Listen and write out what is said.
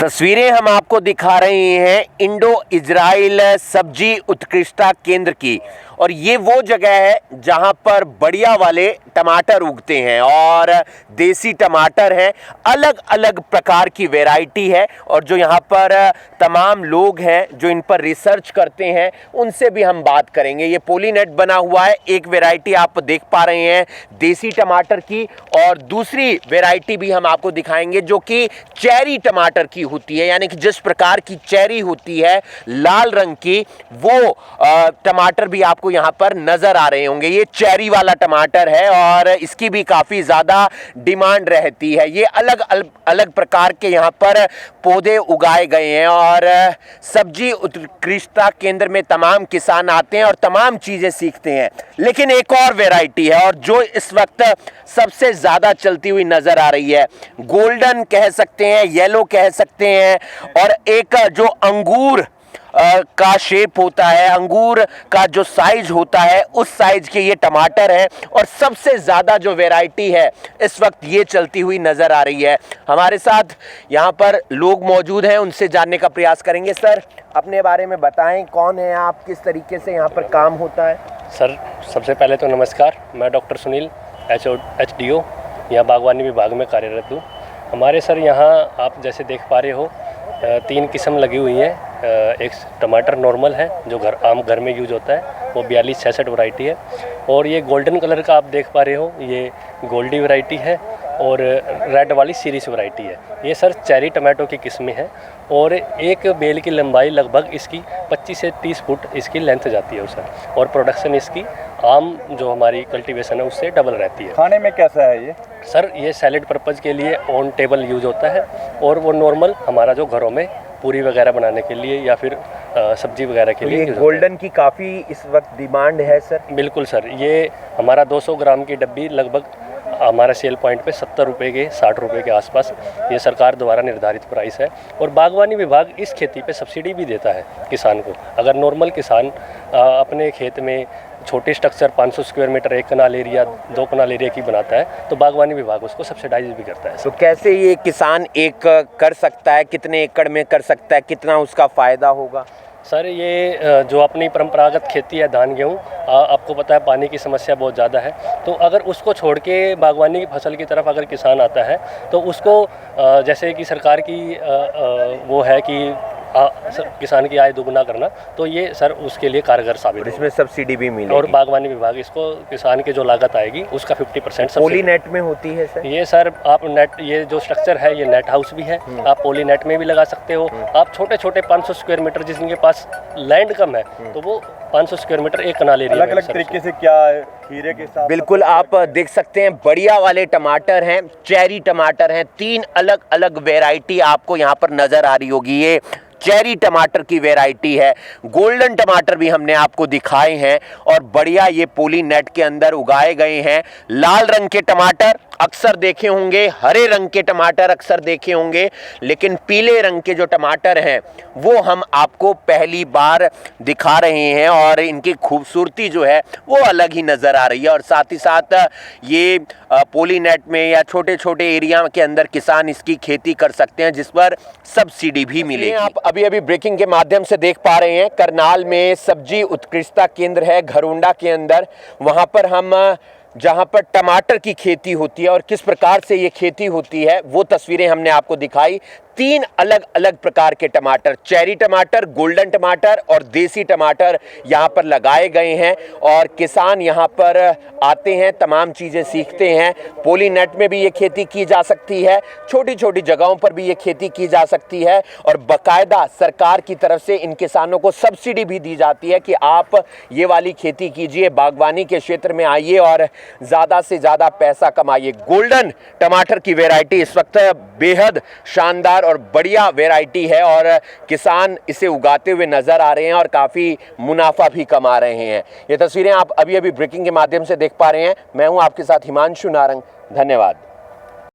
तस्वीरें हम आपको दिखा रहे हैं इंडो इजराइल सब्जी उत्कृष्टता केंद्र की, और ये वो जगह है जहां पर बढ़िया वाले टमाटर उगते हैं और देसी टमाटर हैं। अलग अलग प्रकार की वैरायटी है, और जो यहाँ पर तमाम लोग हैं जो इन पर रिसर्च करते हैं उनसे भी हम बात करेंगे। ये पॉलीनेट बना हुआ है। एक वैरायटी आप देख पा रहे हैं देसी टमाटर की, और दूसरी वैरायटी भी हम आपको दिखाएंगे जो कि चेरी टमाटर की होती है, यानी कि जिस प्रकार की चेरी होती है लाल रंग की, वो टमाटर भी आपको यहाँ पर नजर आ रहे होंगे। ये चेरी वाला टमाटर है और इसकी भी काफी ज्यादा डिमांड रहती है। ये अलग अलग प्रकार के यहाँ पर पौधे उगाए गए हैं, और सब्जी उत्कृष्टता केंद्र में तमाम किसान आते हैं और तमाम चीजें सीखते हैं। लेकिन एक और वैरायटी है और जो इस वक्त सबसे ज्यादा चलती हुई नजर आ रही है, गोल्डन कह सकते हैं, येलो कह सकते हैं, और एक जो अंगूर का शेप होता है, अंगूर का जो साइज होता है, उस साइज के ये टमाटर है। और सबसे ज़्यादा जो वैरायटी है इस वक्त ये चलती हुई नज़र आ रही है। हमारे साथ यहाँ पर लोग मौजूद हैं, उनसे जानने का प्रयास करेंगे। सर, अपने बारे में बताएं, कौन है आप, किस तरीके से यहाँ पर काम होता है? सर, सबसे पहले तो नमस्कार। मैं डॉक्टर सुनील, HDO यहाँ बागवानी विभाग में कार्यरत हूँ। हमारे सर यहाँ आप जैसे देख पा रहे हो 3 किस्म लगी हुई हैं। एक टमाटर नॉर्मल है जो आम घर में यूज होता है, वो 4266 वैरायटी है। और ये गोल्डन कलर का आप देख पा रहे हो, ये गोल्डी वैरायटी है, और रेड वाली सीरीज वैरायटी है। ये सर चेरी टमाटो की किस्में हैं, और एक बेल की लंबाई लगभग इसकी 25 से 30 फुट इसकी लेंथ जाती है सर। और प्रोडक्शन इसकी आम जो हमारी कल्टीवेशन है उससे डबल रहती है। खाने में कैसा है ये? सर, ये सैलेड पर्पज़ के लिए ऑन टेबल यूज होता है, और वो नॉर्मल हमारा जो घरों में पूरी वगैरह बनाने के लिए या फिर सब्जी वगैरह के लिए। गोल्डन की काफ़ी इस वक्त डिमांड है सर। बिल्कुल सर, ये हमारा 200 ग्राम की डब्बी लगभग हमारा सेल पॉइंट पे 70 रुपये के 60 रुपये के आसपास ये सरकार द्वारा निर्धारित प्राइस है। और बागवानी विभाग इस खेती पे सब्सिडी भी देता है किसान को। अगर नॉर्मल किसान अपने खेत में छोटे स्ट्रक्चर 500 स्क्वायर मीटर, 1 कनाल एरिया, 2 कनाल एरिया की बनाता है, तो बागवानी विभाग उसको सब्सिडाइज भी करता है। तो कैसे ये किसान एक कर सकता है, कितने एकड़ में कर सकता है, कितना उसका फ़ायदा होगा? सर, ये जो अपनी परंपरागत खेती है धान गेहूँ, आपको पता है पानी की समस्या बहुत ज़्यादा है। तो अगर उसको छोड़ के बागवानी की फसल की तरफ अगर किसान आता है तो उसको जैसे कि सरकार की वो है कि किसान की आय दोगुना करना, तो ये सर उसके लिए कारगर साबित है। इसमें सब्सिडी भी मिलेगी, और बागवानी विभाग इसको किसान की जो लागत आएगी उसका 50% पॉलीनेट में होती है सर। ये सर आप नेट, ये जो स्ट्रक्चर है ये नेट हाउस भी है, आप पॉलीनेट में भी लगा सकते हो। आप छोटे छोटे 500 स्क्वायर मीटर, जिनके पास लैंड कम है तो वो 500 स्क्वायर मीटर 1 कनाल एरिया। अलग अलग तरीके से क्या खीरे के साथ बिल्कुल आप देख सकते हैं, बढ़िया वाले टमाटर हैं, चेरी टमाटर हैं। 3 अलग अलग वैरायटी आपको यहाँ पर नजर आ रही होगी। ये चेरी टमाटर की वैरायटी है, गोल्डन टमाटर भी हमने आपको दिखाए हैं, और बढ़िया ये पॉलीनेट के अंदर उगाए गए हैं। लाल रंग के टमाटर अक्सर देखे होंगे, हरे रंग के टमाटर अक्सर देखे होंगे, लेकिन पीले रंग के जो टमाटर हैं वो हम आपको पहली बार दिखा रहे हैं, और इनकी खूबसूरती जो है वो अलग ही नज़र आ रही है। और साथ ही साथ ये पॉलीनेट में या छोटे छोटे एरिया के अंदर किसान इसकी खेती कर सकते हैं, जिस पर सब्सिडी भी मिलेगी। आप अभी अभी ब्रेकिंग के माध्यम से देख पा रहे हैं, करनाल में सब्जी उत्कृष्टता केंद्र है घरोंडा के अंदर। वहाँ पर हम जहाँ पर टमाटर की खेती होती है और किस प्रकार से ये खेती होती है वो तस्वीरें हमने आपको दिखाई। 3 अलग अलग प्रकार के टमाटर, चेरी टमाटर, गोल्डन टमाटर और देसी टमाटर यहाँ पर लगाए गए हैं, और किसान यहाँ पर आते हैं, तमाम चीज़ें सीखते हैं। पॉलीनेट में भी ये खेती की जा सकती है, छोटी छोटी जगहों पर भी ये खेती की जा सकती है, और बाकायदा सरकार की तरफ से इन किसानों को सब्सिडी भी दी जाती है कि आप ये वाली खेती कीजिए, बागवानी के क्षेत्र में आइए और ज़्यादा से ज़्यादा पैसा कमाइए। गोल्डन टमाटर की वैरायटी इस वक्त बेहद शानदार और बढ़िया वैरायटी है, और किसान इसे उगाते हुए नजर आ रहे हैं और काफ़ी मुनाफा भी कमा रहे हैं। ये तस्वीरें आप अभी अभी ब्रेकिंग के माध्यम से देख पा रहे हैं। मैं हूं आपके साथ हिमांशु नारंग। धन्यवाद।